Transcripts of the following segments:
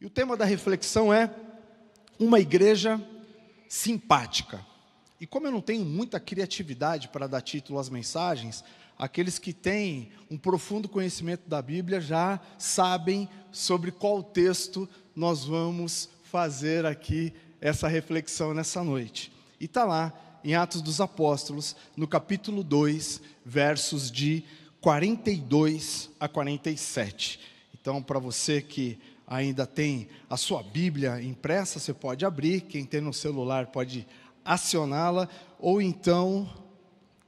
E o tema da reflexão é uma igreja simpática. E como eu não tenho muita criatividade para dar título às mensagens, aqueles que têm um profundo conhecimento da Bíblia já sabem sobre qual texto nós vamos fazer aqui essa reflexão nessa noite. E está lá em Atos dos Apóstolos, no capítulo 2, versos de 42 a 47. Então, para você que ainda tem a sua Bíblia impressa, você pode abrir, quem tem no celular pode acioná-la, ou então,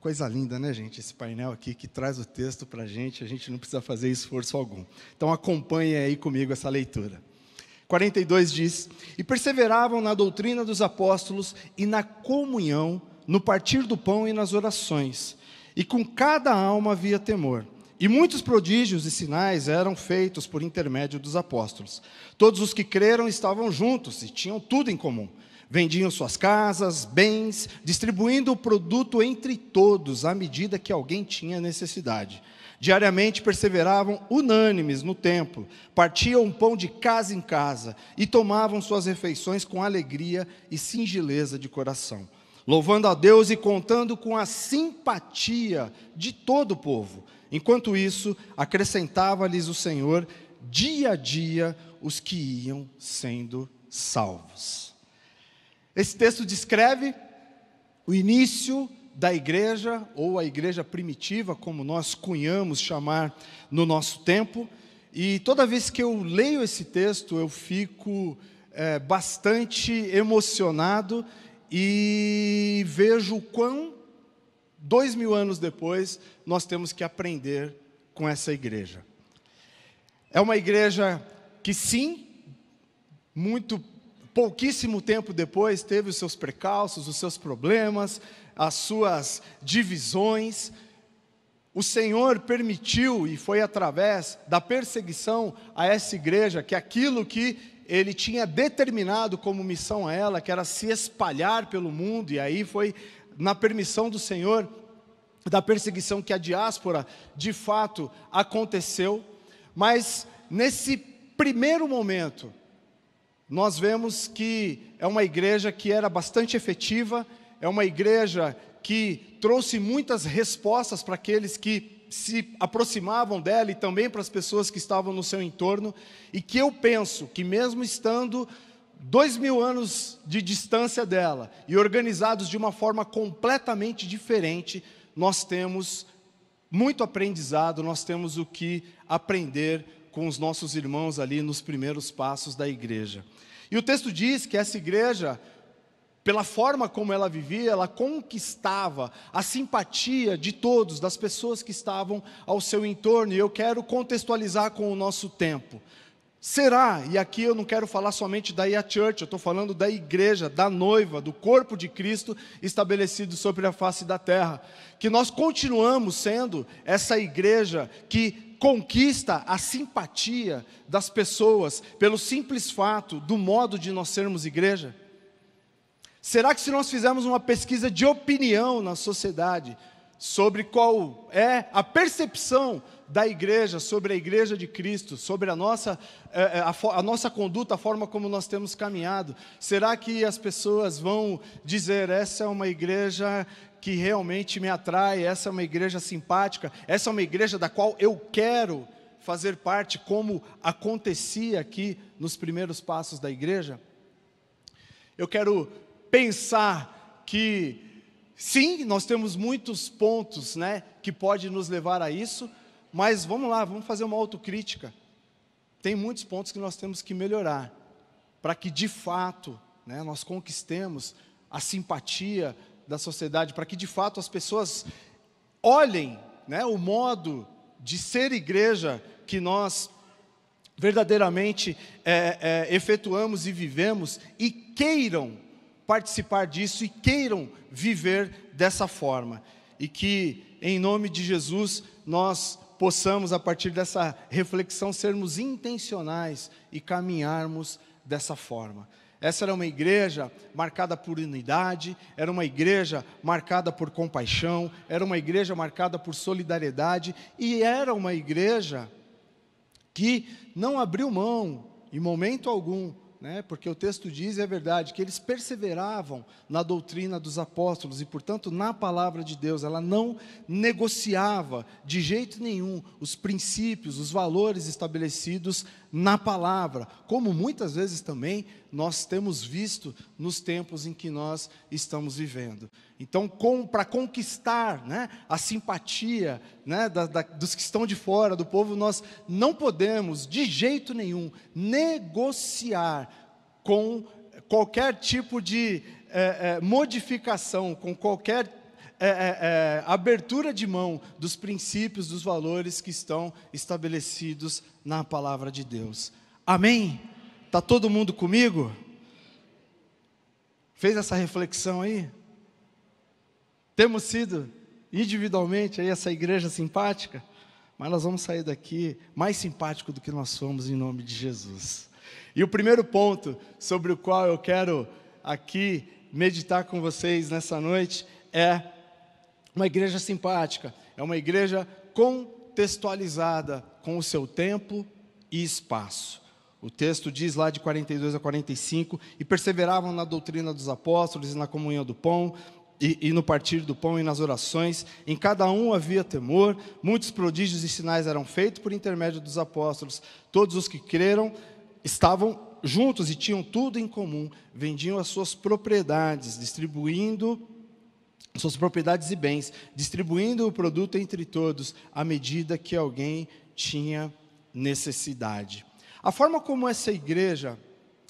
coisa linda, né, gente, esse painel aqui que traz o texto para a gente não precisa fazer esforço algum. Então acompanhe aí comigo essa leitura. 42 diz: E perseveravam na doutrina dos apóstolos e na comunhão, no partir do pão e nas orações, e com cada alma havia temor. E muitos prodígios e sinais eram feitos por intermédio dos apóstolos. Todos os que creram estavam juntos e tinham tudo em comum. Vendiam suas casas, bens, distribuindo o produto entre todos, à medida que alguém tinha necessidade. Diariamente perseveravam unânimes no templo, partiam o pão de casa em casa e tomavam suas refeições com alegria e singeleza de coração, louvando a Deus e contando com a simpatia de todo o povo. Enquanto isso, acrescentava-lhes o Senhor, dia a dia, os que iam sendo salvos. Esse texto descreve o início da igreja, ou a igreja primitiva, como nós cunhamos chamar no nosso tempo. E toda vez que eu leio esse texto, eu fico bastante emocionado e vejo o quão 2000 anos depois, nós temos que aprender com essa igreja. É uma igreja que sim, pouquíssimo tempo depois, teve os seus precalços, os seus problemas, as suas divisões. O Senhor permitiu, e foi através da perseguição a essa igreja, que aquilo que Ele tinha determinado como missão a ela, que era se espalhar pelo mundo, e aí foi na permissão do Senhor, da perseguição que a diáspora de fato aconteceu. Mas nesse primeiro momento, nós vemos que é uma igreja que era bastante efetiva, é uma igreja que trouxe muitas respostas para aqueles que se aproximavam dela e também para as pessoas que estavam no seu entorno, e que eu penso que mesmo estando 2000 anos de distância dela e organizados de uma forma completamente diferente, nós temos muito aprendizado, nós temos o que aprender com os nossos irmãos ali nos primeiros passos da igreja. E o texto diz que essa igreja, pela forma como ela vivia, ela conquistava a simpatia de todos, das pessoas que estavam ao seu entorno. E eu quero contextualizar com o nosso tempo. Será, e aqui eu não quero falar somente da IA Church, eu estou falando da igreja, da noiva, do corpo de Cristo estabelecido sobre a face da terra, que nós continuamos sendo essa igreja que conquista a simpatia das pessoas pelo simples fato do modo de nós sermos igreja? Será que se nós fizermos uma pesquisa de opinião na sociedade sobre qual é a percepção da igreja, sobre a igreja de Cristo, sobre a nossa conduta, a forma como nós temos caminhado, será que as pessoas vão dizer: essa é uma igreja que realmente me atrai, essa é uma igreja simpática, essa é uma igreja da qual eu quero fazer parte, como acontecia aqui nos primeiros passos da igreja? Eu quero pensar que sim, nós temos muitos pontos, que pode nos levar a isso, mas vamos lá, vamos fazer uma autocrítica. Tem muitos pontos que nós temos que melhorar, para que de fato, nós conquistemos a simpatia da sociedade, para que de fato as pessoas olhem, o modo de ser igreja que nós verdadeiramente efetuamos e vivemos, e queiram participar disso e queiram viver dessa forma. E que, em nome de Jesus, nós possamos, a partir dessa reflexão, sermos intencionais e caminharmos dessa forma. Essa era uma igreja marcada por unidade, era uma igreja marcada por compaixão, era uma igreja marcada por solidariedade, e era uma igreja que não abriu mão em momento algum, né, porque o texto diz, e é verdade, que eles perseveravam na doutrina dos apóstolos e, portanto, na palavra de Deus. Ela não negociava de jeito nenhum os princípios, os valores estabelecidos na palavra, como muitas vezes também nós temos visto nos tempos em que nós estamos vivendo. Então, para conquistar, né, a simpatia, né, dos que estão de fora, do povo, nós não podemos de jeito nenhum negociar com qualquer tipo de modificação, com qualquer abertura de mão dos princípios, dos valores que estão estabelecidos na palavra de Deus. Amém? Está todo mundo comigo? Fez essa reflexão aí? Temos sido individualmente aí essa igreja simpática, mas nós vamos sair daqui mais simpático do que nós fomos, em nome de Jesus. E o primeiro ponto sobre o qual eu quero aqui meditar com vocês nessa noite é uma igreja simpática, é uma igreja contextualizada com o seu tempo e espaço. O texto diz lá de 42 a 45, e perseveravam na doutrina dos apóstolos e na comunhão do pão, e no partir do pão e nas orações. Em cada um havia temor, muitos prodígios e sinais eram feitos por intermédio dos apóstolos. Todos os que creram estavam juntos e tinham tudo em comum, vendiam as suas propriedades, distribuindo suas propriedades e bens, distribuindo o produto entre todos, à medida que alguém tinha necessidade. A forma como essa igreja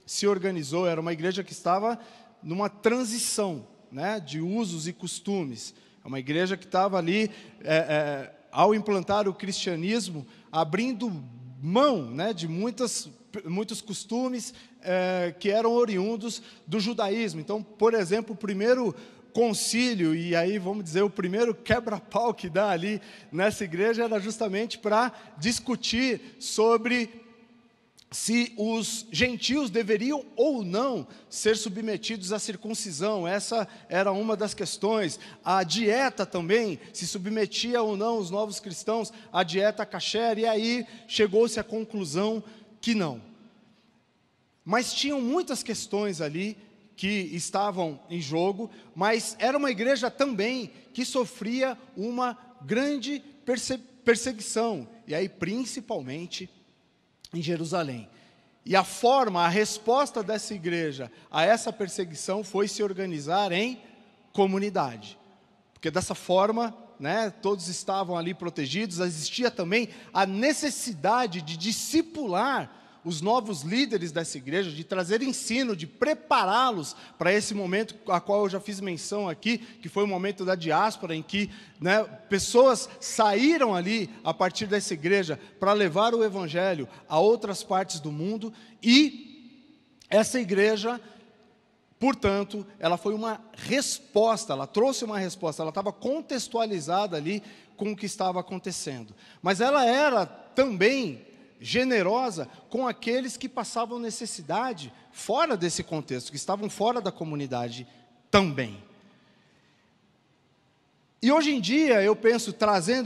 se organizou era uma igreja que estava numa transição, né, de usos e costumes. É uma igreja que estava ali, ao implantar o cristianismo, abrindo mão, né, de muitos costumes que eram oriundos do judaísmo. Então, por exemplo, o primeiro concílio, e aí vamos dizer, o primeiro quebra-pau que dá ali nessa igreja era justamente para discutir sobre se os gentios deveriam ou não ser submetidos à circuncisão. Essa era uma das questões. A dieta também, se submetia ou não os novos cristãos à dieta kasher, e aí chegou-se à conclusão que não. Mas tinham muitas questões ali que estavam em jogo, mas era uma igreja também que sofria uma grande perseguição, e aí principalmente em Jerusalém. E a resposta dessa igreja a essa perseguição foi se organizar em comunidade, porque dessa forma, né, todos estavam ali protegidos. Existia também a necessidade de discipular os novos líderes dessa igreja, de trazer ensino, de prepará-los para esse momento a qual eu já fiz menção aqui, que foi o momento da diáspora, em que, né, pessoas saíram ali a partir dessa igreja para levar o evangelho a outras partes do mundo. E essa igreja, portanto, ela foi uma resposta, ela trouxe uma resposta, ela estava contextualizada ali com o que estava acontecendo, mas ela era também generosa com aqueles que passavam necessidade fora desse contexto, que estavam fora da comunidade também. E hoje em dia, eu penso,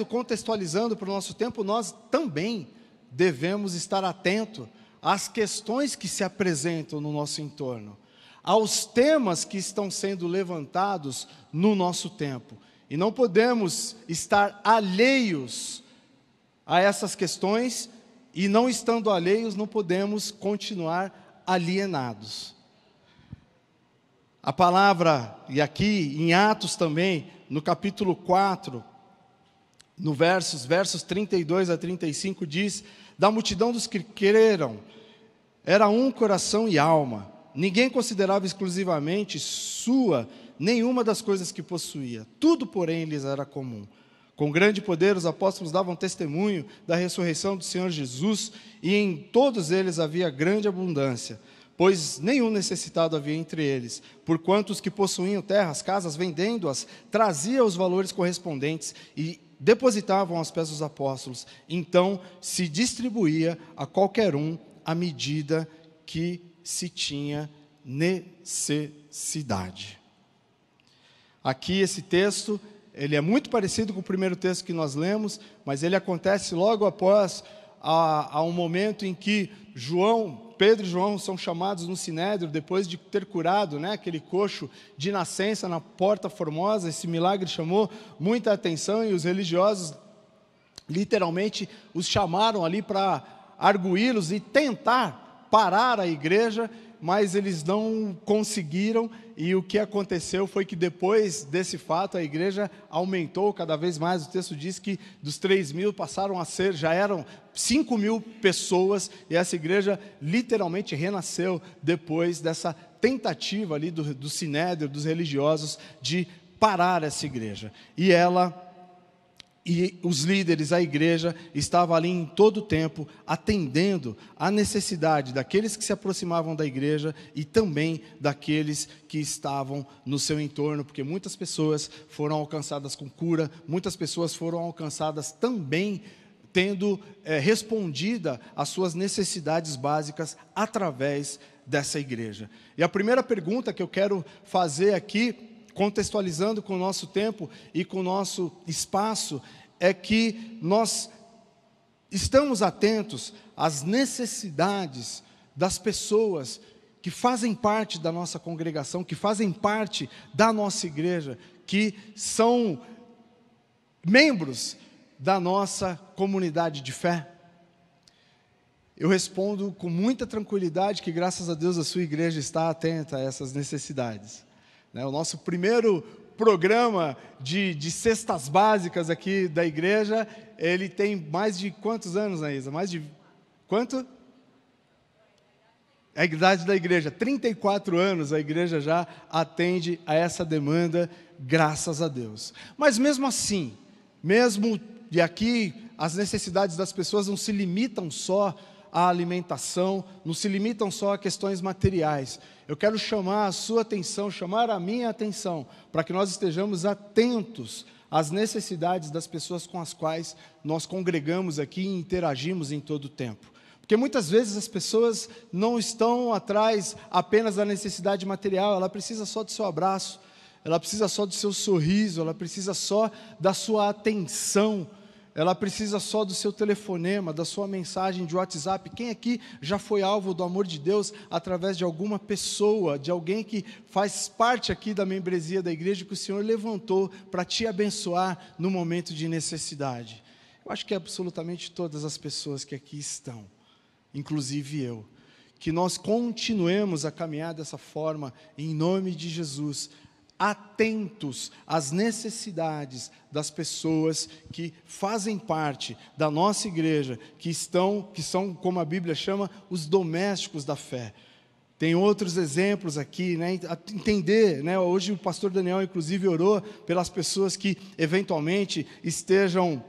contextualizando para o nosso tempo, nós também devemos estar atentos às questões que se apresentam no nosso entorno, aos temas que estão sendo levantados no nosso tempo. E não podemos estar alheios a essas questões. E não estando alheios, não podemos continuar alienados. A palavra, e aqui em Atos também, no capítulo 4, no versos 32 a 35, diz: da multidão dos que creram, era um coração e alma. Ninguém considerava exclusivamente sua nenhuma das coisas que possuía. Tudo, porém, lhes era comum. Com grande poder, os apóstolos davam testemunho da ressurreição do Senhor Jesus, e em todos eles havia grande abundância, pois nenhum necessitado havia entre eles, porquanto os que possuíam terras, casas, vendendo-as, traziam os valores correspondentes e depositavam aos pés dos apóstolos. Então se distribuía a qualquer um à medida que se tinha necessidade. Aqui esse texto, ele é muito parecido com o primeiro texto que nós lemos, mas ele acontece logo após a um momento em que João Pedro e João são chamados no Sinédrio, depois de ter curado, né, aquele coxo de nascença na Porta Formosa. Esse milagre chamou muita atenção e os religiosos literalmente os chamaram ali para arguí-los e tentar parar a igreja, mas eles não conseguiram, e o que aconteceu foi que depois desse fato a igreja aumentou cada vez mais. O texto diz que dos 3.000 passaram a ser, já eram 5.000 pessoas, e essa igreja literalmente renasceu depois dessa tentativa ali do Sinédrio, dos religiosos, de parar essa igreja. E os líderes, a igreja, estava ali em todo o tempo, atendendo à necessidade daqueles que se aproximavam da igreja e também daqueles que estavam no seu entorno, porque muitas pessoas foram alcançadas com cura, muitas pessoas foram alcançadas também tendo respondida às suas necessidades básicas através dessa igreja. E a primeira pergunta que eu quero fazer aqui, contextualizando com o nosso tempo e com o nosso espaço, é que nós estamos atentos às necessidades das pessoas que fazem parte da nossa congregação, que fazem parte da nossa igreja, que são membros da nossa comunidade de fé? Eu respondo com muita tranquilidade que, graças a Deus, a sua igreja está atenta a essas necessidades. O nosso primeiro programa de cestas básicas aqui da igreja, ele tem mais de quantos anos, Anaísa? Mais de quanto? A idade da igreja, 34 anos, a igreja já atende a essa demanda, graças a Deus. Mas mesmo assim, e aqui as necessidades das pessoas não se limitam só à alimentação, não se limitam só a questões materiais. Eu quero chamar a sua atenção, chamar a minha atenção, para que nós estejamos atentos às necessidades das pessoas com as quais nós congregamos aqui e interagimos em todo o tempo. Porque muitas vezes as pessoas não estão atrás apenas da necessidade material, ela precisa só do seu abraço, ela precisa só do seu sorriso, ela precisa só da sua atenção, ela precisa só do seu telefonema, da sua mensagem de WhatsApp. Quem aqui já foi alvo do amor de Deus através de alguma pessoa, de alguém que faz parte aqui da membresia da igreja, que o Senhor levantou para te abençoar no momento de necessidade? Eu acho que absolutamente todas as pessoas que aqui estão, inclusive eu, que nós continuemos a caminhar dessa forma, em nome de Jesus, atentos às necessidades das pessoas que fazem parte da nossa igreja, que são, como a Bíblia chama, os domésticos da fé. Tem outros exemplos aqui, entender, hoje o pastor Daniel inclusive orou pelas pessoas que eventualmente estejam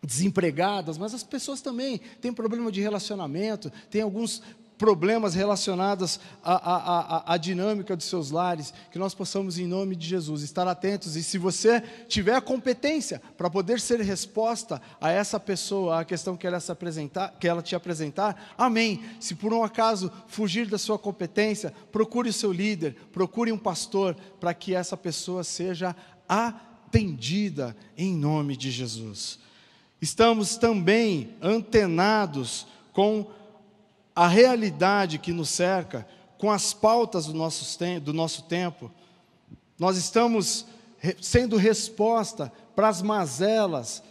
desempregadas, mas as pessoas também têm problema de relacionamento, têm alguns problemas relacionados à dinâmica dos seus lares, que nós possamos, em nome de Jesus, estar atentos, e se você tiver a competência para poder ser resposta a essa pessoa, a questão que ela te apresentar, amém. Se por um acaso fugir da sua competência, procure o seu líder, procure um pastor, para que essa pessoa seja atendida em nome de Jesus. Estamos também antenados com a realidade que nos cerca, com as pautas do nosso tempo. Nós estamos sendo resposta para as mazelas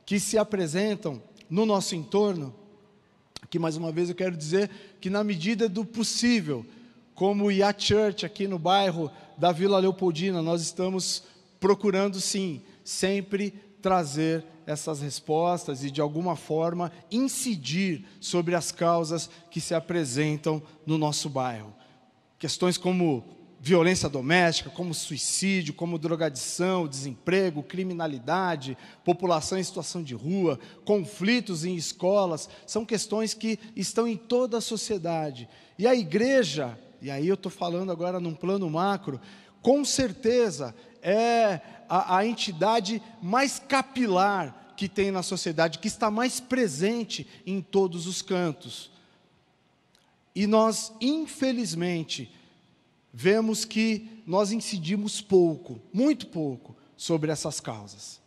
que se apresentam no nosso entorno. Aqui mais uma vez eu quero dizer que, na medida do possível, como o IA Church aqui no bairro da Vila Leopoldina, nós estamos procurando sim, sempre trazer essas respostas e de alguma forma incidir sobre as causas que se apresentam no nosso bairro. Questões como violência doméstica, como suicídio, como drogadição, desemprego, criminalidade, população em situação de rua, conflitos em escolas, são questões que estão em toda a sociedade. E a igreja, e aí eu estou falando agora num plano macro, com certeza é a entidade mais capilar que tem na sociedade, que está mais presente em todos os cantos. E nós, infelizmente, vemos que nós incidimos pouco, muito pouco, sobre essas causas.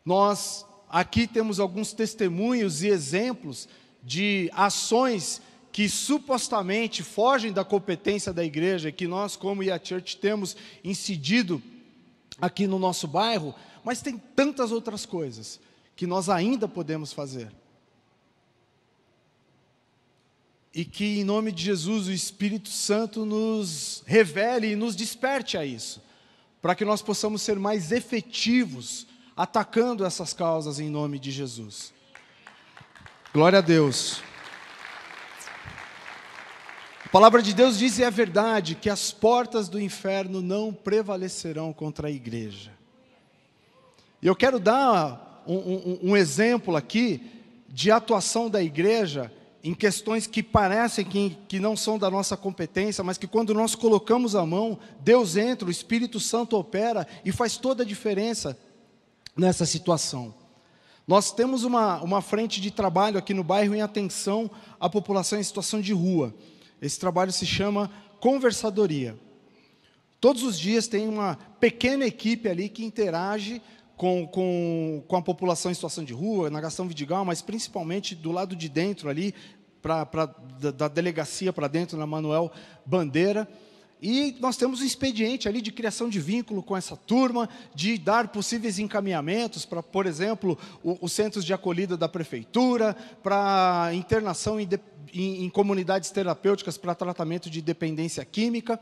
Nós aqui temos alguns testemunhos e exemplos de ações que supostamente fogem da competência da igreja, que nós como IA Church temos incidido aqui no nosso bairro, mas tem tantas outras coisas que nós ainda podemos fazer. E que em nome de Jesus o Espírito Santo nos revele e nos desperte a isso, para que nós possamos ser mais efetivos atacando essas causas em nome de Jesus. Glória a Deus. A palavra de Deus diz, e é verdade, que as portas do inferno não prevalecerão contra a igreja. E eu quero dar um exemplo aqui de atuação da igreja em questões que parecem que não são da nossa competência, mas que quando nós colocamos a mão, Deus entra, o Espírito Santo opera e faz toda a diferença nessa situação. Nós temos uma frente de trabalho aqui no bairro em atenção à população em situação de rua. Esse trabalho se chama Conversadoria. Todos os dias tem uma pequena equipe ali que interage com a população em situação de rua, na Gastão Vidigal, mas principalmente do lado de dentro ali, da delegacia para dentro, na Manuel Bandeira. E nós temos um expediente ali de criação de vínculo com essa turma, de dar possíveis encaminhamentos para, por exemplo, os centros de acolhida da prefeitura, para internação em comunidades terapêuticas para tratamento de dependência química.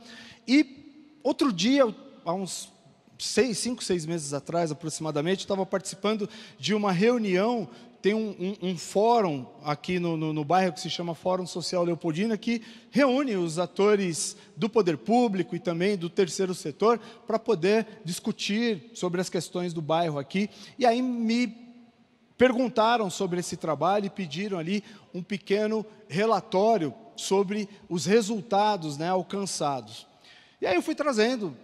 E outro dia, há uns 5, 6 meses atrás aproximadamente, estava participando de uma reunião. Tem um fórum aqui no bairro que se chama Fórum Social Leopoldina, que reúne os atores do poder público e também do terceiro setor para poder discutir sobre as questões do bairro aqui. E aí me perguntaram sobre esse trabalho e pediram ali um pequeno relatório sobre os resultados, né, alcançados. E aí eu fui trazendo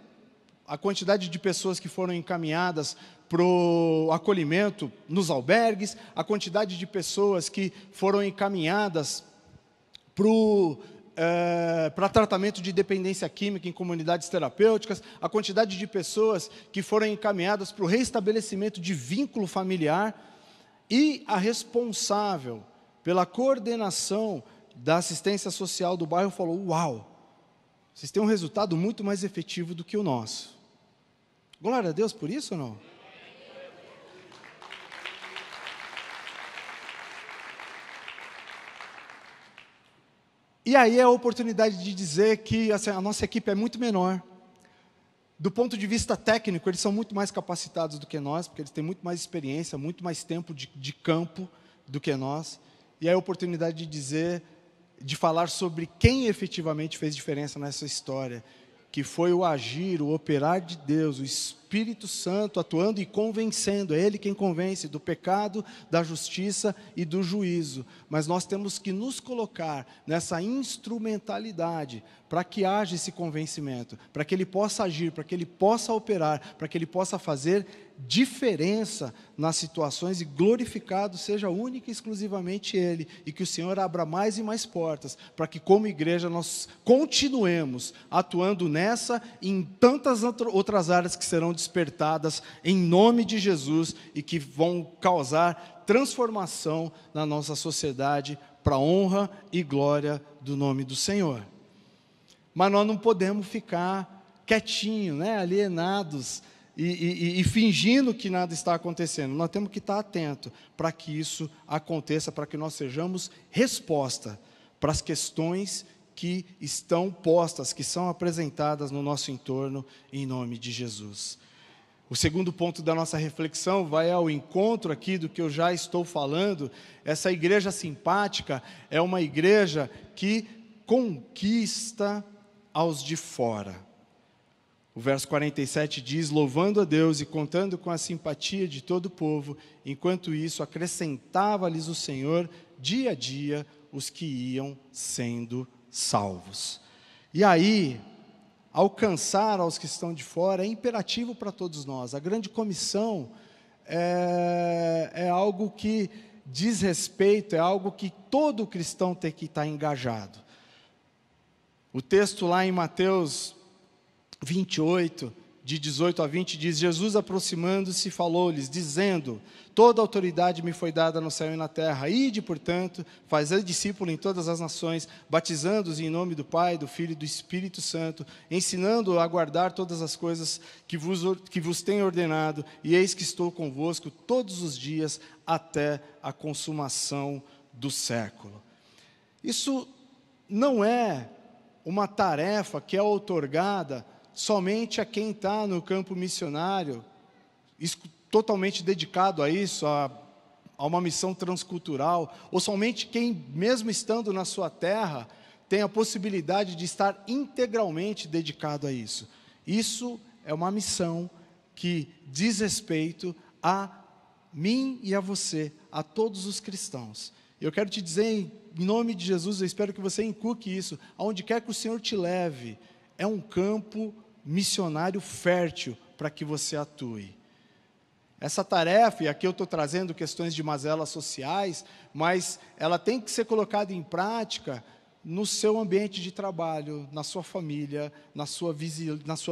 a quantidade de pessoas que foram encaminhadas para o acolhimento nos albergues, a quantidade de pessoas que foram encaminhadas para tratamento de dependência química em comunidades terapêuticas, a quantidade de pessoas que foram encaminhadas para o reestabelecimento de vínculo familiar, e a responsável pela coordenação da assistência social do bairro falou: uau, vocês têm um resultado muito mais efetivo do que o nosso. Glória a Deus por isso ou não? E aí é a oportunidade de dizer que assim, a nossa equipe é muito menor. Do ponto de vista técnico, eles são muito mais capacitados do que nós, porque eles têm muito mais experiência, muito mais tempo de campo do que nós. E é a oportunidade de dizer, de falar sobre quem efetivamente fez diferença nessa história, que foi o agir, o operar de Deus, o Espírito Santo atuando e convencendo. É Ele quem convence do pecado, da justiça e do juízo. Mas nós temos que nos colocar nessa instrumentalidade para que haja esse convencimento, para que Ele possa agir, para que Ele possa operar, para que Ele possa fazer diferença nas situações e glorificado seja única e exclusivamente Ele, e que o Senhor abra mais e mais portas, para que como igreja nós continuemos atuando nessa e em tantas outras áreas que serão despertadas em nome de Jesus e que vão causar transformação na nossa sociedade para a honra e glória do nome do Senhor. Mas nós não podemos ficar quietinhos, né, alienados, e fingindo que nada está acontecendo. Nós temos que estar atentos para que isso aconteça, para que nós sejamos resposta para as questões que estão postas, que são apresentadas no nosso entorno, em nome de Jesus. O segundo ponto da nossa reflexão vai ao encontro aqui do que eu já estou falando. Essa igreja simpática é uma igreja que conquista aos de fora. O verso 47 diz: louvando a Deus e contando com a simpatia de todo o povo, enquanto isso acrescentava-lhes o Senhor dia a dia os que iam sendo salvos. E aí, alcançar aos que estão de fora é imperativo para todos nós. A grande comissão é algo que diz respeito, é algo que todo cristão tem que estar engajado. O texto lá em Mateus 28, de 18 a 20, diz: Jesus, aproximando-se, falou-lhes, dizendo: toda autoridade me foi dada no céu e na terra. Ide, portanto, fazei discípulo em todas as nações, batizando-os em nome do Pai, do Filho e do Espírito Santo, ensinando a guardar todas as coisas que vos tenho ordenado, e eis que estou convosco todos os dias até a consumação do século. Isso não é uma tarefa que é outorgada somente a quem está no campo missionário, totalmente dedicado a isso, a uma missão transcultural, ou somente quem, mesmo estando na sua terra, tem a possibilidade de estar integralmente dedicado a isso. Isso é uma missão que diz respeito a mim e a você, a todos os cristãos. Eu quero te dizer, em nome de Jesus, eu espero que você inculque isso, aonde quer que o Senhor te leve, é um campo missionário fértil para que você atue. Essa tarefa, e aqui eu estou trazendo questões de mazelas sociais, mas ela tem que ser colocada em prática no seu ambiente de trabalho, na sua família, na sua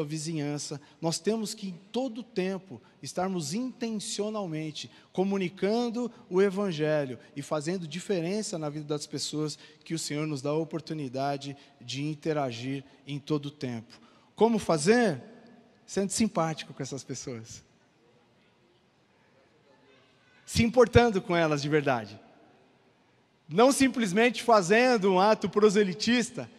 vizinhança. Nós temos que, em todo tempo, estarmos intencionalmente comunicando o Evangelho e fazendo diferença na vida das pessoas que o Senhor nos dá a oportunidade de interagir em todo tempo. Como fazer? Sendo simpático com essas pessoas. Se importando com elas de verdade. Não simplesmente fazendo um ato proselitista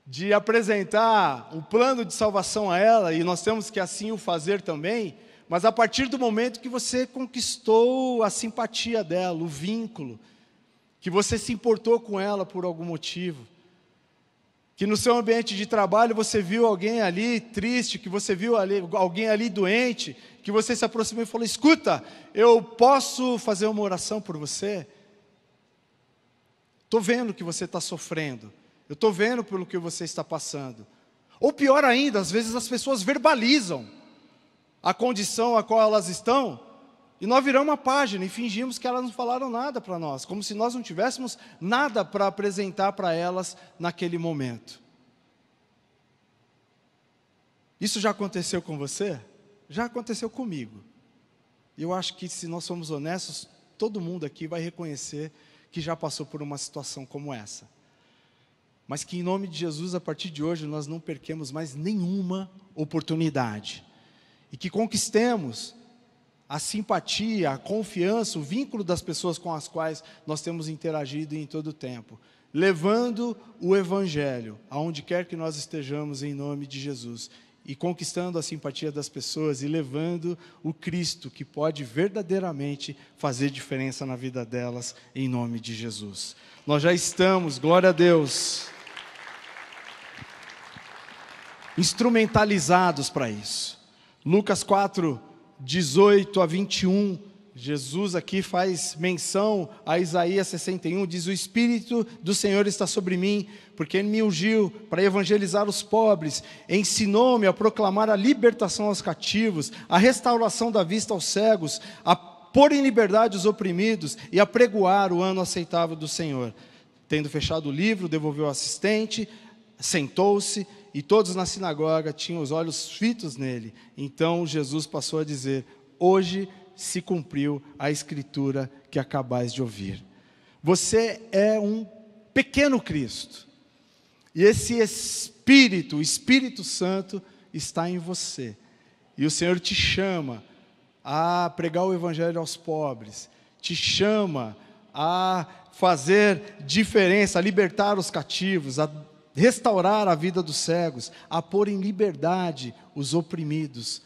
de apresentar o plano de salvação a ela, e nós temos que assim o fazer também, mas a partir do momento que você conquistou a simpatia dela, o vínculo, que você se importou com ela por algum motivo, que no seu ambiente de trabalho você viu alguém ali triste, que você viu alguém ali doente, que você se aproximou e falou: escuta, eu posso fazer uma oração por você? Estou vendo que você está sofrendo, eu estou vendo pelo que você está passando. Ou pior ainda, às vezes as pessoas verbalizam a condição a qual elas estão, e nós viramos uma página e fingimos que elas não falaram nada para nós, como se nós não tivéssemos nada para apresentar para elas naquele momento. Isso já aconteceu com você? Já aconteceu comigo. E eu acho que, se nós somos honestos, todo mundo aqui vai reconhecer que já passou por uma situação como essa. Mas que, em nome de Jesus, a partir de hoje, nós não perquemos mais nenhuma oportunidade. E que conquistemos a simpatia, a confiança, o vínculo das pessoas com as quais nós temos interagido em todo o tempo, levando o Evangelho aonde quer que nós estejamos, em nome de Jesus, e conquistando a simpatia das pessoas e levando o Cristo, que pode verdadeiramente fazer diferença na vida delas, em nome de Jesus. Nós já estamos, glória a Deus, instrumentalizados para isso. Lucas 4, 18 a 21, Jesus aqui faz menção a Isaías 61, diz: o Espírito do Senhor está sobre mim, porque Ele me ungiu para evangelizar os pobres, ensinou-me a proclamar a libertação aos cativos, a restauração da vista aos cegos, a pôr em liberdade os oprimidos e a pregoar o ano aceitável do Senhor. Tendo fechado o livro, devolveu ao assistente, sentou-se, e todos na sinagoga tinham os olhos fitos nele. Então Jesus passou a dizer: hoje se cumpriu a escritura que acabais de ouvir. Você é um pequeno Cristo, e esse Espírito, o Espírito Santo, está em você, e o Senhor te chama a pregar o Evangelho aos pobres, te chama a fazer diferença, a libertar os cativos, a restaurar a vida dos cegos, a pôr em liberdade os oprimidos.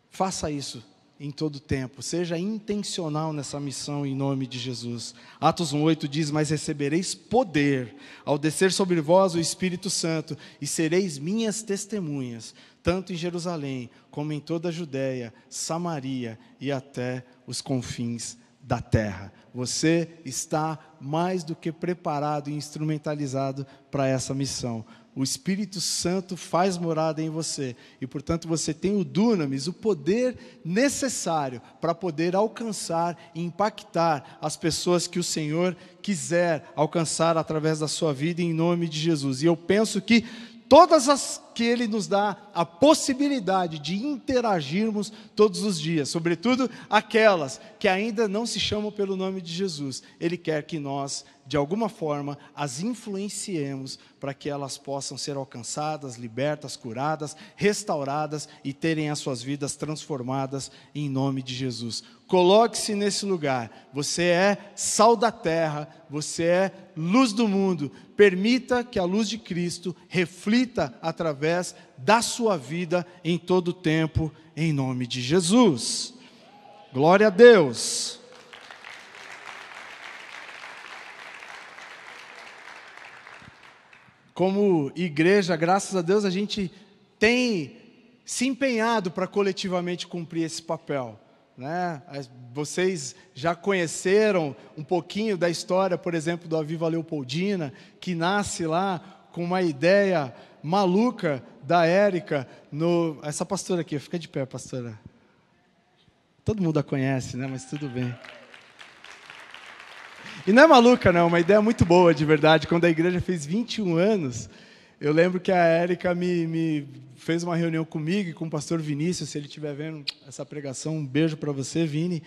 Faça isso em todo tempo, seja intencional nessa missão, em nome de Jesus. Atos 1:8 diz: mas recebereis poder ao descer sobre vós o Espírito Santo, e sereis minhas testemunhas, tanto em Jerusalém, como em toda a Judéia, Samaria e até os confins da terra. Você está mais do que preparado e instrumentalizado para essa missão. O Espírito Santo faz morada em você, e portanto você tem o dunamis, o poder necessário para poder alcançar e impactar as pessoas que o Senhor quiser alcançar através da sua vida, em nome de Jesus. E eu penso que todas as que Ele nos dá a possibilidade de interagirmos todos os dias, sobretudo aquelas que ainda não se chamam pelo nome de Jesus. Ele quer que nós, de alguma forma, as influenciemos para que elas possam ser alcançadas, libertas, curadas, restauradas e terem as suas vidas transformadas em nome de Jesus. Coloque-se nesse lugar. Você é sal da terra, você é luz do mundo. Permita que a luz de Cristo reflita através da sua vida em todo o tempo, em nome de Jesus. Glória a Deus. Como igreja, graças a Deus, a gente tem se empenhado para coletivamente cumprir esse papel, né? Vocês já conheceram um pouquinho da história, por exemplo, do Aviva Leopoldina, que nasce lá com uma ideia maluca da Érica, essa pastora aqui, fica de pé, pastora. Todo mundo a conhece, né? Mas tudo bem. E não é maluca, não, é uma ideia muito boa, de verdade. Quando a igreja fez 21 anos, eu lembro que a Érica me fez uma reunião comigo e com o pastor Vinícius, se ele estiver vendo essa pregação, um beijo para você, Vini.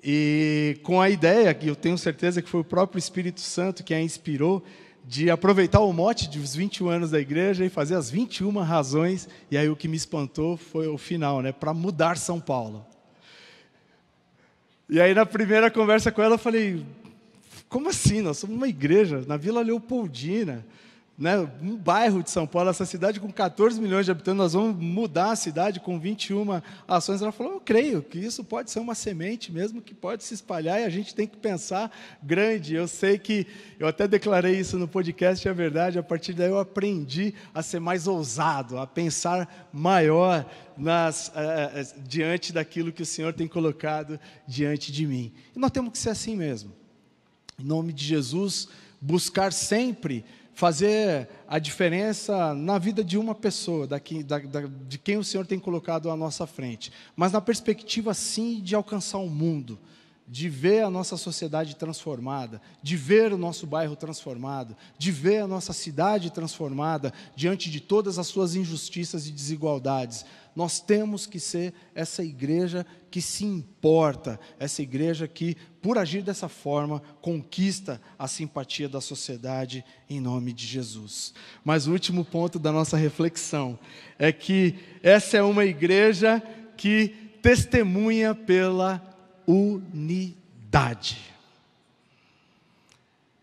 E com a ideia, que eu tenho certeza que foi o próprio Espírito Santo que a inspirou, de aproveitar o mote dos 21 anos da igreja e fazer as 21 razões, e aí o que me espantou foi o final, né, para mudar São Paulo. E aí na primeira conversa com ela eu falei, como assim? Nós somos uma igreja na Vila Leopoldina, né? Um bairro de São Paulo, essa cidade com 14 milhões de habitantes, nós vamos mudar a cidade com 21 ações. Ela falou, eu creio que isso pode ser uma semente mesmo, que pode se espalhar, e a gente tem que pensar grande. Eu sei que, eu até declarei isso no podcast, é verdade, a partir daí eu aprendi a ser mais ousado, a pensar maior diante daquilo que o Senhor tem colocado diante de mim. E nós temos que ser assim mesmo. Em nome de Jesus, buscar sempre fazer a diferença na vida de uma pessoa, de quem o Senhor tem colocado à nossa frente. Mas na perspectiva, sim, de alcançar o mundo, de ver a nossa sociedade transformada, de ver o nosso bairro transformado, de ver a nossa cidade transformada diante de todas as suas injustiças e desigualdades. Nós temos que ser essa igreja que se importa, essa igreja que, por agir dessa forma, conquista a simpatia da sociedade em nome de Jesus. Mas o último ponto da nossa reflexão é que essa é uma igreja que testemunha pela unidade.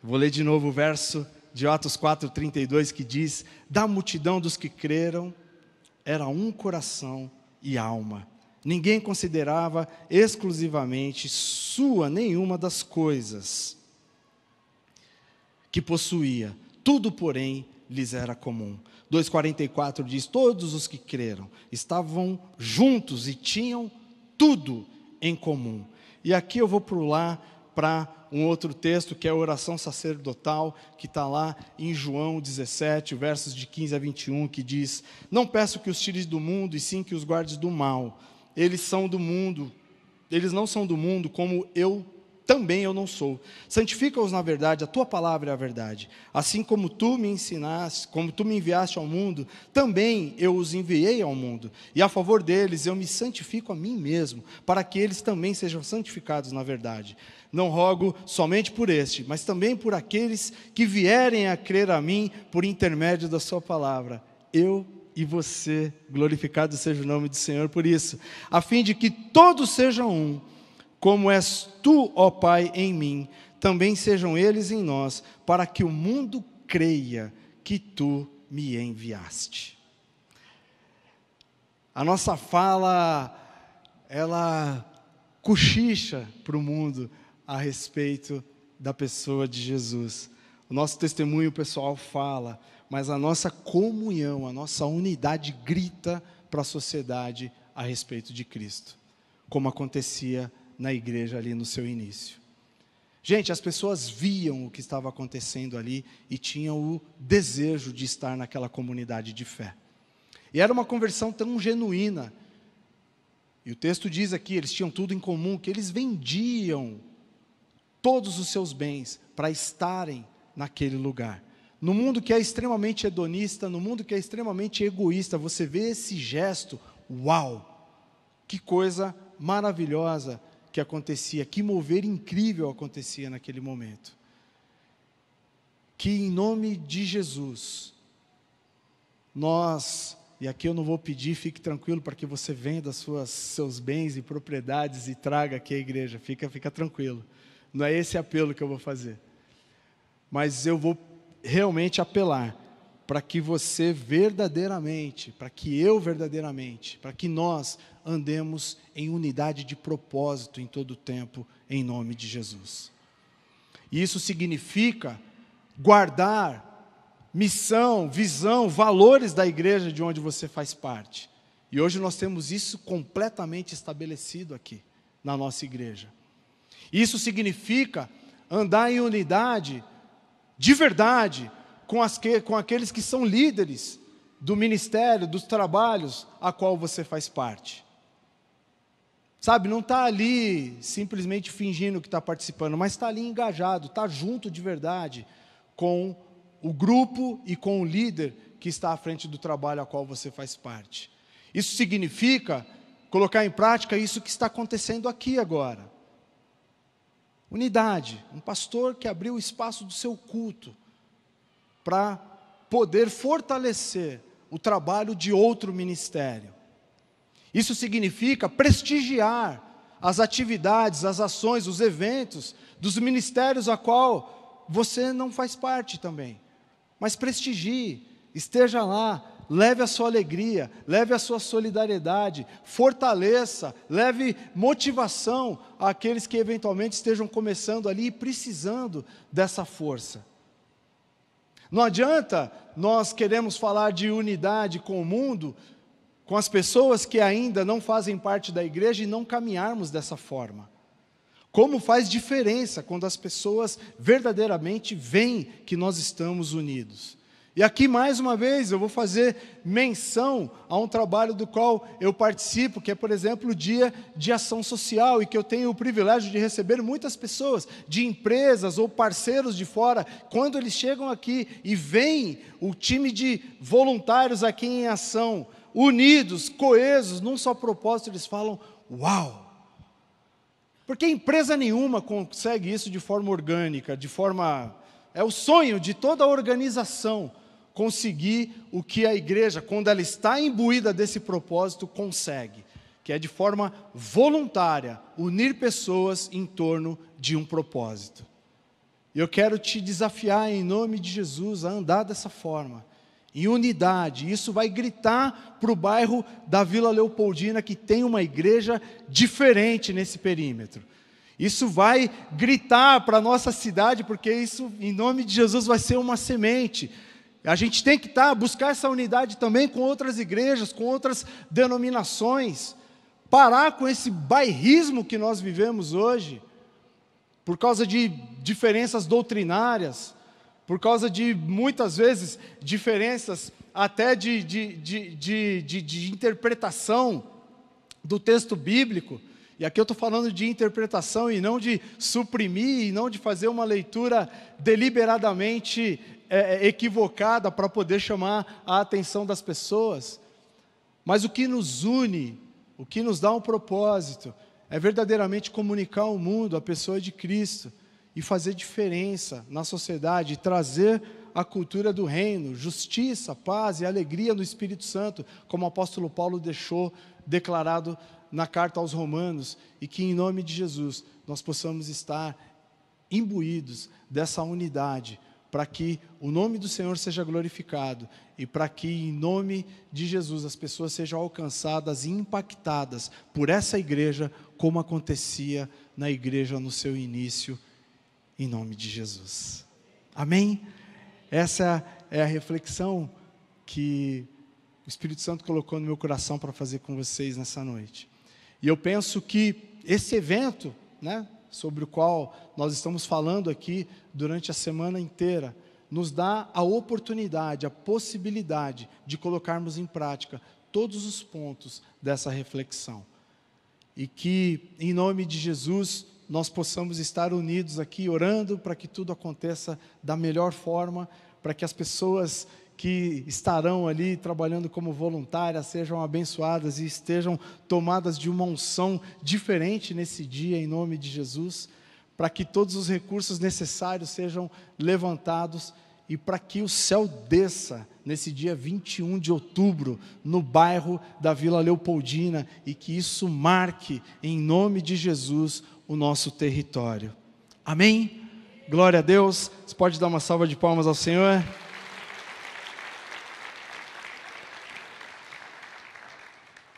Vou ler de novo o verso de Atos 4:32 que diz: da multidão dos que creram, era um coração e alma. Ninguém considerava exclusivamente sua nenhuma das coisas que possuía. Tudo, porém, lhes era comum. 2:44 diz: todos os que creram estavam juntos e tinham tudo em comum. E aqui eu vou pular para um outro texto, que é a oração sacerdotal, que está lá em João 17, versos de 15 a 21, que diz: não peço que os tires do mundo, e sim que os guardes do mal. Eles são do mundo, eles não são do mundo, como eu não sou. Santifica-os na verdade, a tua palavra é a verdade. Assim como tu me ensinaste, como tu me enviaste ao mundo, também eu os enviei ao mundo. E a favor deles eu me santifico a mim mesmo, para que eles também sejam santificados na verdade. Não rogo somente por este, mas também por aqueles que vierem a crer a mim por intermédio da sua palavra. Eu e você, glorificado seja o nome do Senhor por isso, a fim de que todos sejam um, como és tu, ó Pai, em mim, também sejam eles em nós, para que o mundo creia que tu me enviaste. A nossa fala, ela cochicha para o mundo a respeito da pessoa de Jesus. O nosso testemunho pessoal fala, mas a nossa comunhão, a nossa unidade grita para a sociedade a respeito de Cristo, como acontecia na igreja ali no seu início. Gente, as pessoas viam o que estava acontecendo ali e tinham o desejo de estar naquela comunidade de fé. E era uma conversão tão genuína. E o texto diz aqui, eles tinham tudo em comum, que eles vendiam todos os seus bens para estarem naquele lugar. No mundo que é extremamente hedonista, no mundo que é extremamente egoísta, você vê esse gesto, uau! Que coisa maravilhosa que acontecia, que mover incrível acontecia naquele momento. Que em nome de Jesus, nós, e aqui eu não vou pedir, fique tranquilo para que você venda seus bens e propriedades e traga aqui a igreja, fica tranquilo. Não é esse apelo que eu vou fazer. Mas eu vou realmente apelar para que você verdadeiramente, para que eu verdadeiramente, para que nós andemos em unidade de propósito em todo o tempo, em nome de Jesus. E isso significa guardar missão, visão, valores da igreja de onde você faz parte. E hoje nós temos isso completamente estabelecido aqui, na nossa igreja. Isso significa andar em unidade, de verdade, com aqueles que são líderes do ministério, dos trabalhos a qual você faz parte. Sabe, não está ali simplesmente fingindo que está participando, mas está ali engajado, está junto de verdade com o grupo e com o líder que está à frente do trabalho a qual você faz parte. Isso significa colocar em prática isso que está acontecendo aqui agora. Unidade, um pastor que abriu o espaço do seu culto para poder fortalecer o trabalho de outro ministério. Isso significa prestigiar as atividades, as ações, os eventos dos ministérios a qual você não faz parte também. Mas prestigie, esteja lá, leve a sua alegria, leve a sua solidariedade, fortaleça, leve motivação àqueles que eventualmente estejam começando ali e precisando dessa força. Não adianta nós queremos falar de unidade com o mundo, com as pessoas que ainda não fazem parte da igreja e não caminharmos dessa forma. Como faz diferença quando as pessoas verdadeiramente veem que nós estamos unidos. E aqui, mais uma vez, eu vou fazer menção a um trabalho do qual eu participo, que é, por exemplo, o Dia de Ação Social, e que eu tenho o privilégio de receber muitas pessoas, de empresas ou parceiros de fora, quando eles chegam aqui e veem o time de voluntários aqui em ação, unidos, coesos, num só propósito, eles falam, uau! Porque empresa nenhuma consegue isso de forma orgânica, é o sonho de toda a organização, conseguir o que a igreja, quando ela está imbuída desse propósito, consegue, que é de forma voluntária, unir pessoas em torno de um propósito. E eu quero te desafiar em nome de Jesus a andar dessa forma, em unidade. Isso vai gritar para o bairro da Vila Leopoldina que tem uma igreja diferente nesse perímetro. Isso vai gritar para a nossa cidade, porque isso, em nome de Jesus, vai ser uma semente. A gente tem que buscar essa unidade também com outras igrejas, com outras denominações, parar com esse bairrismo que nós vivemos hoje, por causa de diferenças doutrinárias, por causa de, muitas vezes, diferenças até de interpretação do texto bíblico. E aqui eu estou falando de interpretação e não de suprimir, e não de fazer uma leitura deliberadamente equivocada para poder chamar a atenção das pessoas. Mas o que nos une, o que nos dá um propósito, é verdadeiramente comunicar ao mundo a pessoa de Cristo e fazer diferença na sociedade, trazer a cultura do reino, justiça, paz e alegria no Espírito Santo, como o apóstolo Paulo deixou declarado na carta aos Romanos, e que em nome de Jesus nós possamos estar imbuídos dessa unidade, para que o nome do Senhor seja glorificado, e para que em nome de Jesus as pessoas sejam alcançadas e impactadas por essa igreja, como acontecia na igreja no seu início, em nome de Jesus. Amém? Essa é a reflexão que o Espírito Santo colocou no meu coração para fazer com vocês nessa noite. E eu penso que esse evento, sobre o qual nós estamos falando aqui durante a semana inteira, nos dá a oportunidade, a possibilidade de colocarmos em prática todos os pontos dessa reflexão. E que, em nome de Jesus, nós possamos estar unidos aqui, orando para que tudo aconteça da melhor forma, para que as pessoas que estarão ali trabalhando como voluntárias sejam abençoadas e estejam tomadas de uma unção diferente nesse dia, em nome de Jesus, para que todos os recursos necessários sejam levantados e para que o céu desça nesse dia 21 de outubro, no bairro da Vila Leopoldina, e que isso marque, em nome de Jesus, o nosso território. Amém? Glória a Deus. Você pode dar uma salva de palmas ao Senhor?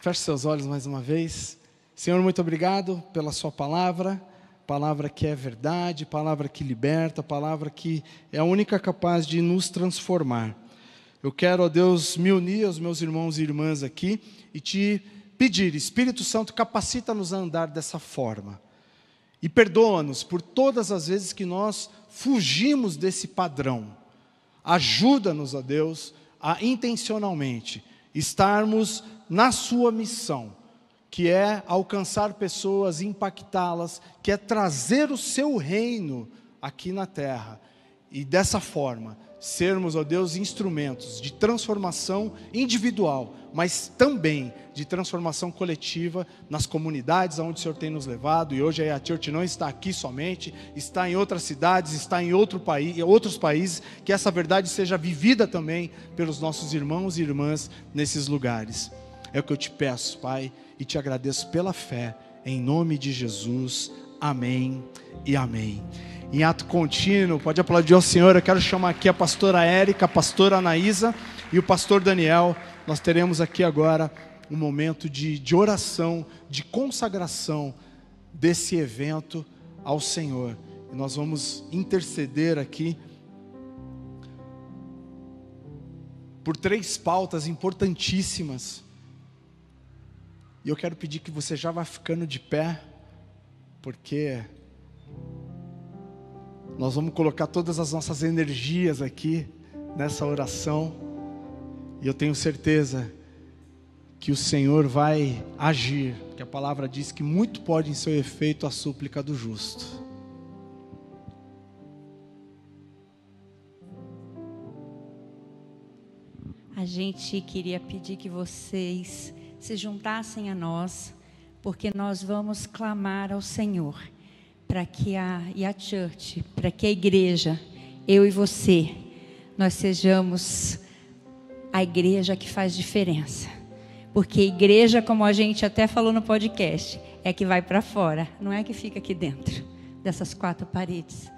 Feche seus olhos mais uma vez. Senhor, muito obrigado pela sua palavra que é verdade, palavra que liberta, palavra que é a única capaz de nos transformar. Eu quero, ó Deus, me unir aos meus irmãos e irmãs aqui e te pedir, Espírito Santo, capacita-nos a andar dessa forma. E perdoa-nos por todas as vezes que nós fugimos desse padrão. Ajuda-nos, ó Deus, a intencionalmente estarmos na sua missão, que é alcançar pessoas, impactá-las, que é trazer o seu reino aqui na terra. E dessa forma, sermos, ó Deus, instrumentos de transformação individual, mas também de transformação coletiva nas comunidades aonde o Senhor tem nos levado. E hoje a EA Church não está aqui somente, está em outras cidades, está em outros países, que essa verdade seja vivida também pelos nossos irmãos e irmãs nesses lugares. É o que eu te peço, Pai, e te agradeço pela fé, em nome de Jesus, amém e amém. Em ato contínuo, pode aplaudir ao Senhor. Eu quero chamar aqui a pastora Érica, a pastora Anaísa e o pastor Daniel. Nós teremos aqui agora um momento de oração, de consagração desse evento ao Senhor. E nós vamos interceder aqui por 3 pautas importantíssimas. E eu quero pedir que você já vá ficando de pé, porque nós vamos colocar todas as nossas energias aqui nessa oração. E eu tenho certeza que o Senhor vai agir, porque a palavra diz que muito pode em seu efeito a súplica do justo. A gente queria pedir que vocês se juntassem a nós, porque nós vamos clamar ao Senhor, para que a Church, para que a igreja, eu e você, nós sejamos a igreja que faz diferença. Porque igreja, como a gente até falou no podcast, é que vai para fora, não é que fica aqui dentro dessas 4 paredes.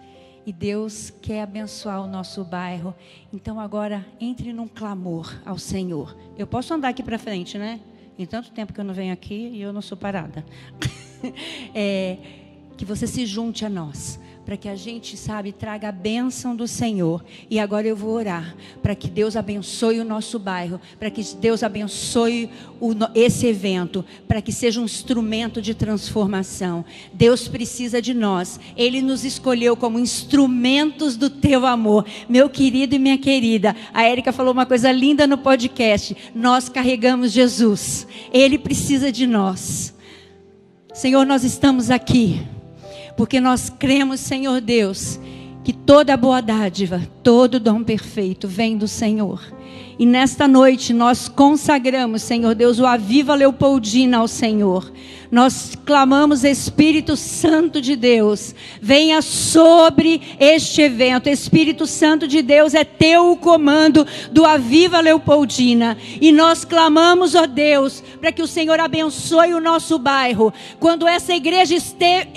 E Deus quer abençoar o nosso bairro. Então agora entre num clamor ao Senhor. Eu posso andar aqui para frente, né? Em tanto tempo que eu não venho aqui e eu não sou parada. Que você se junte a nós, para que a gente, traga a bênção do Senhor. E agora eu vou orar, para que Deus abençoe o nosso bairro, para que Deus abençoe esse evento, para que seja um instrumento de transformação. Deus precisa de nós, Ele nos escolheu como instrumentos do teu amor. Meu querido e minha querida, a Érica falou uma coisa linda no podcast: nós carregamos Jesus, Ele precisa de nós. Senhor, nós estamos aqui porque nós cremos, Senhor Deus, que toda boa dádiva, todo dom perfeito vem do Senhor. E nesta noite nós consagramos, Senhor Deus, o Aviva Leopoldina ao Senhor. Nós clamamos, Espírito Santo de Deus, venha sobre este evento. Espírito Santo de Deus, é teu o comando do Aviva Leopoldina. E nós clamamos, ó Deus, para que o Senhor abençoe o nosso bairro. Quando essa igreja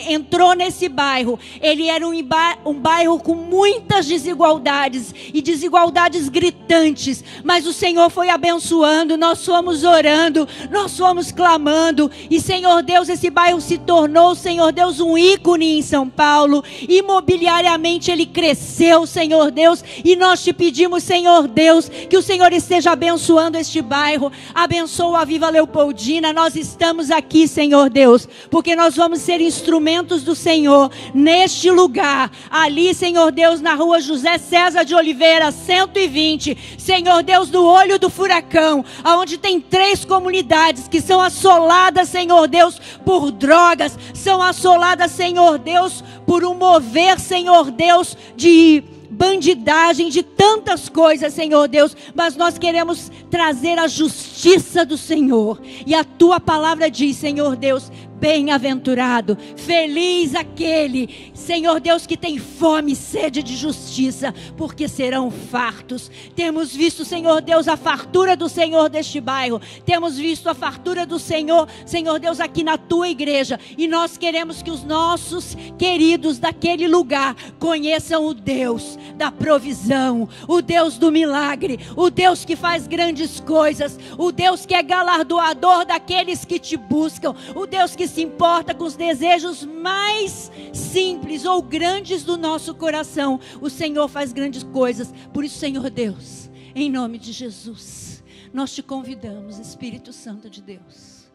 entrou nesse bairro, ele era um bairro com muitas desigualdades, e desigualdades gritantes. Mas o Senhor foi abençoando, nós fomos orando, nós fomos clamando. E Senhor Deus, esse bairro se tornou, Senhor Deus, um ícone em São Paulo. Imobiliariamente ele cresceu, Senhor Deus. E nós te pedimos, Senhor Deus, que o Senhor esteja abençoando este bairro. Abençoa a Viva Leopoldina. Nós estamos aqui, Senhor Deus, porque nós vamos ser instrumentos do Senhor neste lugar. Ali, Senhor Deus, na rua José César de Oliveira, 120. Senhor Deus, do olho do furacão, onde tem 3 comunidades que são assoladas, Senhor Deus, por drogas, são assoladas, Senhor Deus, por um mover, Senhor Deus, de bandidagem, de tantas coisas, Senhor Deus, mas nós queremos trazer a justiça do Senhor. E a tua palavra diz, Senhor Deus, bem-aventurado, feliz aquele, Senhor Deus, que tem fome e sede de justiça, porque serão fartos. Temos visto, Senhor Deus, a fartura do Senhor deste bairro, temos visto a fartura do Senhor, Senhor Deus, aqui na tua igreja, e nós queremos que os nossos queridos daquele lugar conheçam o Deus da provisão, o Deus do milagre, o Deus que faz grandes coisas, o Deus que é galardoador daqueles que te buscam, o Deus que se importa com os desejos mais simples ou grandes do nosso coração. O Senhor faz grandes coisas. Por isso, Senhor Deus, em nome de Jesus, nós te convidamos, Espírito Santo de Deus.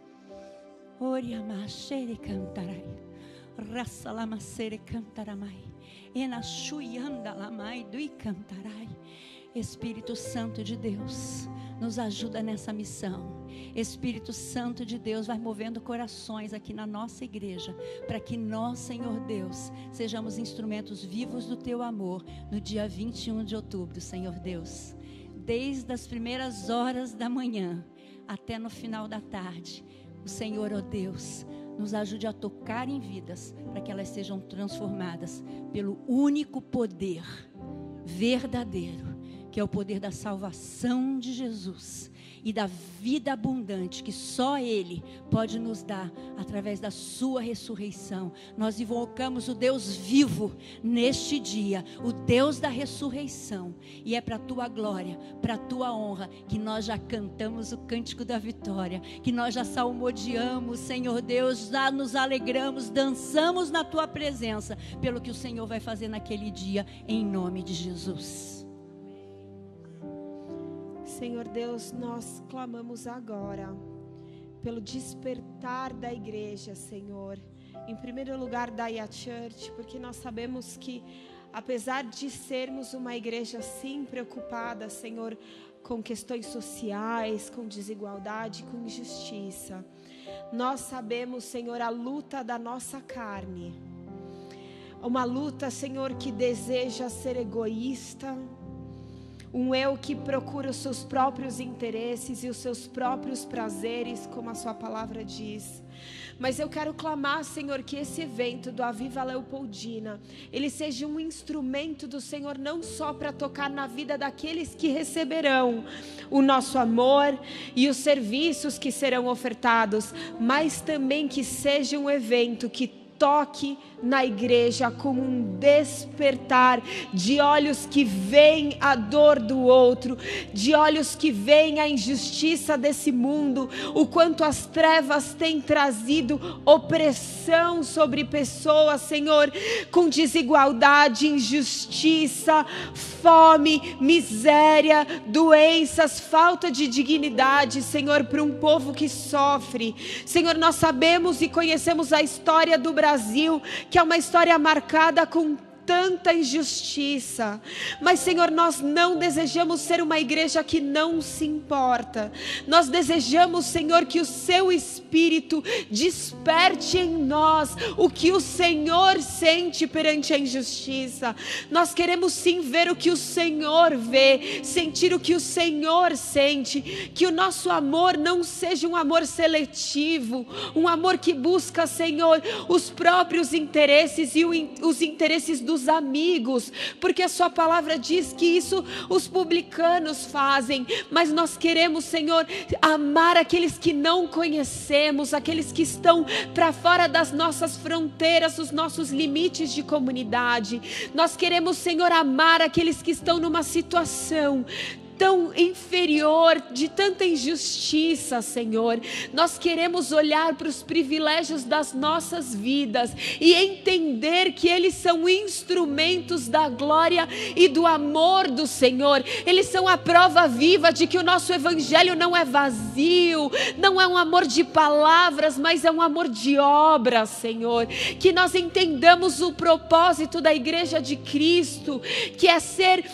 Oriamashere cantarai, rassalamacere cantaramai, enachuyanda lamai dui cantarai. Espírito Santo de Deus, nos ajuda nessa missão. Espírito Santo de Deus, vai movendo corações aqui na nossa igreja, para que nós, Senhor Deus, sejamos instrumentos vivos do teu amor, no dia 21 de outubro, Senhor Deus. Desde as primeiras horas da manhã, até no final da tarde, o Senhor, ó Deus, nos ajude a tocar em vidas, para que elas sejam transformadas pelo único poder verdadeiro, que é o poder da salvação de Jesus e da vida abundante que só Ele pode nos dar através da sua ressurreição. Nós invocamos o Deus vivo neste dia, o Deus da ressurreição, e é para a tua glória, para a tua honra, que nós já cantamos o cântico da vitória, que nós já salmodiamos, Senhor Deus, já nos alegramos, dançamos na tua presença, pelo que o Senhor vai fazer naquele dia, em nome de Jesus. Senhor Deus, nós clamamos agora pelo despertar da igreja, Senhor. Em primeiro lugar, da IA Church, porque nós sabemos que, apesar de sermos uma igreja sim preocupada, Senhor, com questões sociais, com desigualdade, com injustiça, nós sabemos, Senhor, a luta da nossa carne. Uma luta, Senhor, que deseja ser egoísta, um eu que procura os seus próprios interesses e os seus próprios prazeres, como a sua palavra diz. Mas eu quero clamar, Senhor, que esse evento do Aviva Leopoldina, ele seja um instrumento do Senhor, não só para tocar na vida daqueles que receberão o nosso amor e os serviços que serão ofertados, mas também que seja um evento que toque na igreja como um despertar de olhos que veem a dor do outro, de olhos que veem a injustiça desse mundo, o quanto as trevas têm trazido opressão sobre pessoas, Senhor, com desigualdade, injustiça, fome, miséria, doenças, falta de dignidade, Senhor, para um povo que sofre. Senhor, nós sabemos e conhecemos a história do Brasil, que é uma história marcada com tanta injustiça, mas Senhor, nós não desejamos ser uma igreja que não se importa. Nós desejamos, Senhor, que o seu Espírito desperte em nós o que o Senhor sente perante a injustiça. Nós queremos sim ver o que o Senhor vê, sentir o que o Senhor sente, que o nosso amor não seja um amor seletivo, um amor que busca, Senhor, os próprios interesses e os interesses dos amigos, porque a sua palavra diz que isso os publicanos fazem, mas nós queremos, Senhor, amar aqueles que não conhecemos, aqueles que estão para fora das nossas fronteiras, dos nossos limites de comunidade. Nós queremos, Senhor, amar aqueles que estão numa situação tão inferior, de tanta injustiça, Senhor. Nós queremos olhar para os privilégios das nossas vidas e entender que eles são instrumentos da glória e do amor do Senhor. Eles são a prova viva de que o nosso evangelho não é vazio, não é um amor de palavras, mas é um amor de obras, Senhor. Que nós entendamos o propósito da igreja de Cristo, que é ser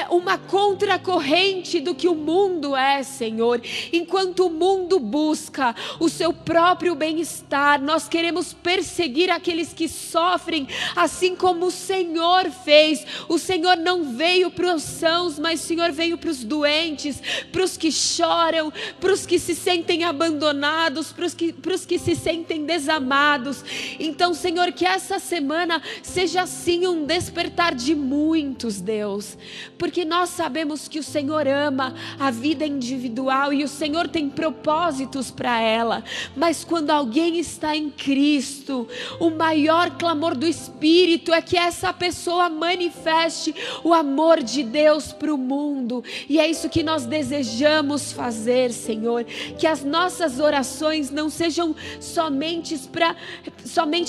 uma contracorrente do que o mundo é, Senhor. Enquanto o mundo busca o seu próprio bem-estar, nós queremos perseguir aqueles que sofrem, assim como o Senhor fez. O Senhor não veio para os sãos, mas o Senhor veio para os doentes, para os que choram, para os que se sentem abandonados, para os que se sentem desamados. Então, Senhor, que essa semana seja sim um despertar de muitos, Deus, porque nós sabemos que o Senhor ama a vida individual e o Senhor tem propósitos para ela, mas quando alguém está em Cristo, o maior clamor do Espírito é que essa pessoa manifeste o amor de Deus para o mundo, e é isso que nós desejamos fazer, Senhor. Que as nossas orações não sejam somente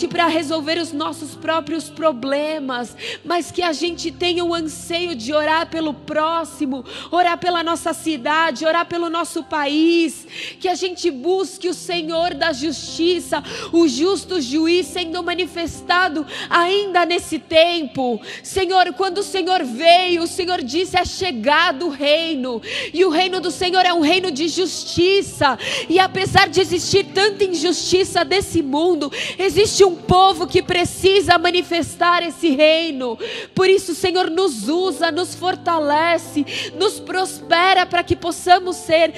para resolver os nossos próprios problemas, mas que a gente tenha um anseio de orar pelo próximo, orar pela nossa cidade, orar pelo nosso país, que a gente busque o Senhor da justiça, o justo juiz sendo manifestado ainda nesse tempo. Senhor, quando o Senhor veio, o Senhor disse: é chegado o reino, e o reino do Senhor é um reino de justiça, e apesar de existir tanta injustiça desse mundo, existe um povo que precisa manifestar esse reino. Por isso, Senhor, nos usa, nos fortalece, nos prospera para que possamos ser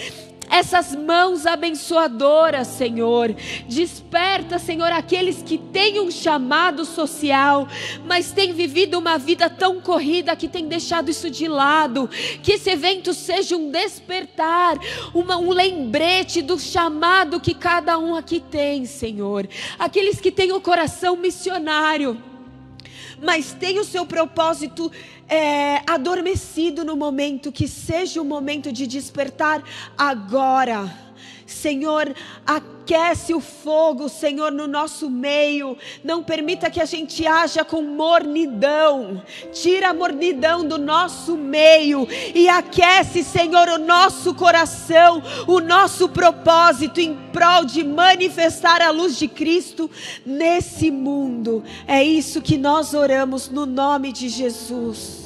essas mãos abençoadoras, Senhor. Desperta, Senhor, aqueles que têm um chamado social, mas têm vivido uma vida tão corrida que têm deixado isso de lado. Que esse evento seja um despertar, um lembrete do chamado que cada um aqui tem, Senhor. Aqueles que têm o coração missionário, mas tem o seu propósito adormecido no momento, que seja o momento de despertar agora. Senhor, aquece o fogo, Senhor, no nosso meio. Não permita que a gente haja com mornidão. Tira a mornidão do nosso meio e aquece, Senhor, o nosso coração, o nosso propósito em prol de manifestar a luz de Cristo nesse mundo. É isso que nós oramos no nome de Jesus.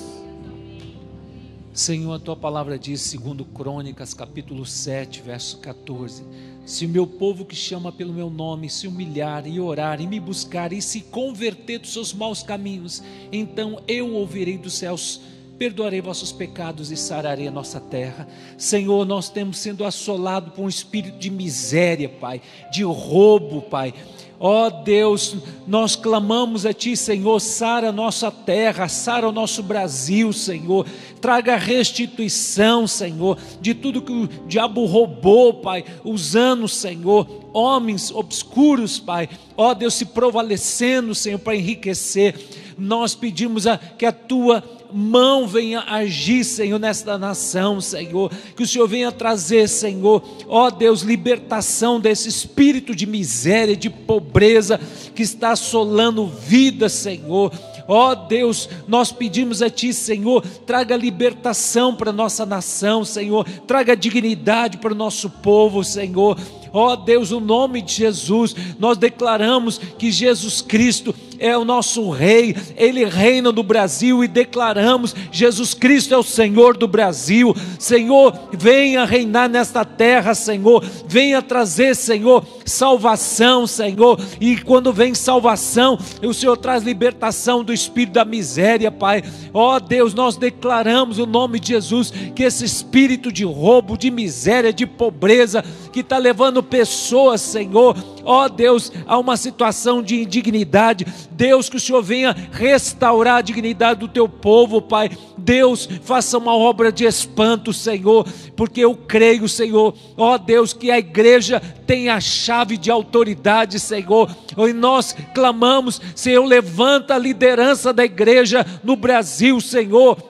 Senhor, a tua palavra diz, segundo Crônicas, capítulo 7, verso 14: se o meu povo que chama pelo meu nome se humilhar e orar e me buscar e se converter dos seus maus caminhos, então eu ouvirei dos céus, perdoarei vossos pecados e sararei a nossa terra. Senhor, nós temos sido assolados por um espírito de miséria, Pai, de roubo, Pai. Ó Deus, nós clamamos a Ti, Senhor, sara a nossa terra, sara o nosso Brasil, Senhor. Traga restituição, Senhor, de tudo que o diabo roubou, Pai, usando, Senhor, homens obscuros, Pai. Ó Deus, se prevalecendo, Senhor, para enriquecer. Nós pedimos que a Tua mão venha agir, Senhor, nesta nação, Senhor, que o Senhor venha trazer, Senhor, ó Deus, libertação desse espírito de miséria, de pobreza que está assolando vidas, Senhor. Ó Deus, nós pedimos a Ti, Senhor, traga libertação para a nossa nação, Senhor, traga dignidade para o nosso povo, Senhor. Ó Deus, no nome de Jesus, nós declaramos que Jesus Cristo é o nosso Rei, Ele reina no Brasil, e declaramos: Jesus Cristo é o Senhor do Brasil. Senhor, venha reinar nesta terra, Senhor, venha trazer, Senhor, salvação, Senhor, e quando vem salvação, o Senhor traz libertação do espírito da miséria, Pai. Ó Deus, nós declaramos o nome de Jesus, que esse espírito de roubo, de miséria, de pobreza, que está levando pessoas, Senhor, ó Deus, a uma situação de indignidade, Deus, que o Senhor venha restaurar a dignidade do Teu povo, Pai. Deus, faça uma obra de espanto, Senhor, porque eu creio, Senhor, ó Deus, que a igreja tem a chave de autoridade, Senhor, e nós clamamos: Senhor, levanta a liderança da igreja no Brasil, Senhor,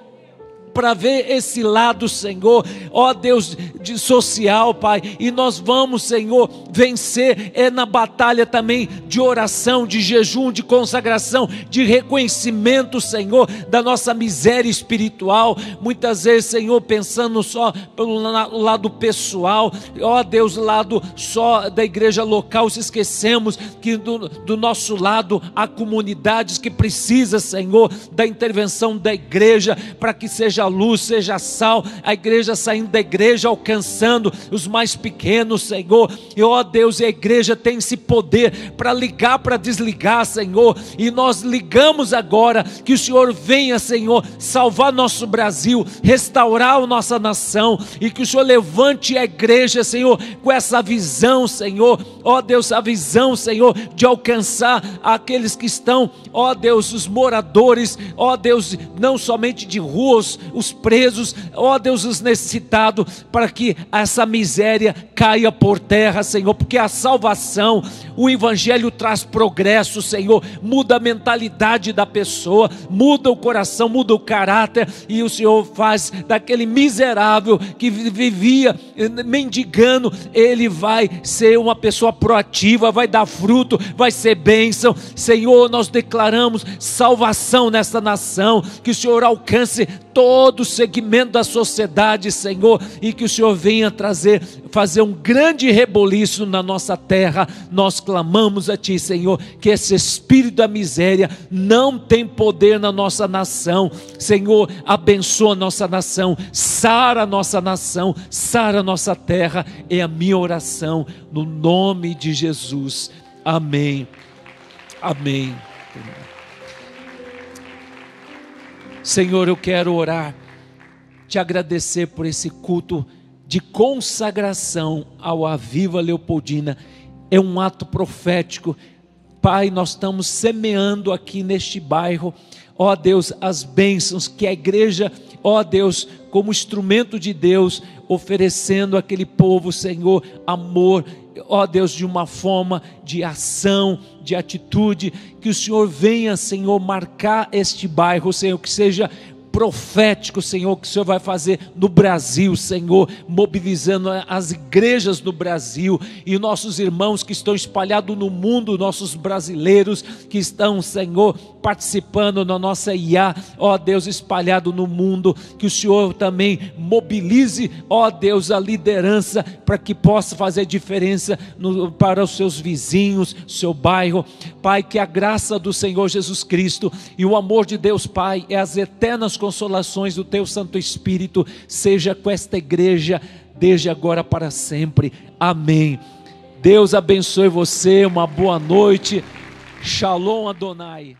para ver esse lado, Senhor, ó Deus, de social, Pai, e nós vamos, Senhor, vencer na batalha também de oração, de jejum, de consagração, de reconhecimento, Senhor, da nossa miséria espiritual. Muitas vezes, Senhor, pensando só pelo lado pessoal, ó Deus, lado só da igreja local, se esquecemos que do nosso lado há comunidades que precisam, Senhor, da intervenção da igreja, para que seja seja luz, seja sal, a igreja saindo da igreja, alcançando os mais pequenos, Senhor. E ó Deus, a igreja tem esse poder para ligar, para desligar, Senhor, e nós ligamos agora, que o Senhor venha, Senhor, salvar nosso Brasil, restaurar a nossa nação, e que o Senhor levante a igreja, Senhor, com essa visão, Senhor, ó Deus, a visão, Senhor, de alcançar aqueles que estão, ó Deus, os moradores, ó Deus, não somente de ruas, os presos, ó Deus, os necessitados, para que essa miséria caia por terra, Senhor, porque a salvação, o evangelho traz progresso, Senhor, muda a mentalidade da pessoa, muda o coração, muda o caráter, e o Senhor faz daquele miserável que vivia mendigando, ele vai ser uma pessoa proativa, vai dar fruto, vai ser bênção. Fazer, nós declaramos salvação nesta nação, que o Senhor alcance todo o segmento da sociedade, Senhor, e que o Senhor venha fazer um grande reboliço na nossa terra. Nós clamamos a Ti, Senhor, que esse espírito da miséria não tem poder na nossa nação. Senhor, abençoa a nossa nação, sara a nossa nação, sara a nossa terra, é a minha oração, no nome de Jesus, amém, amém. Senhor, eu quero orar, te agradecer por esse culto de consagração ao Aviva Leopoldina. É um ato profético. Pai, nós estamos semeando aqui neste bairro, ó Deus, as bênçãos que a igreja, ó Deus, como instrumento de Deus, oferecendo àquele povo, Senhor, amor, ó Deus, de uma forma de ação, de atitude, que o Senhor venha, Senhor, marcar este bairro, Senhor, que seja profético, Senhor, que o Senhor vai fazer no Brasil, Senhor, mobilizando as igrejas do Brasil, e nossos irmãos que estão espalhados no mundo, nossos brasileiros que estão, Senhor, participando na nossa IA, ó Deus, espalhado no mundo, que o Senhor também mobilize, ó Deus, a liderança, para que possa fazer diferença para os seus vizinhos, seu bairro. Pai, que a graça do Senhor Jesus Cristo e o amor de Deus Pai e as eternas consolações do Teu Santo Espírito seja com esta igreja desde agora para sempre, amém. Deus abençoe você, uma boa noite, Shalom Adonai.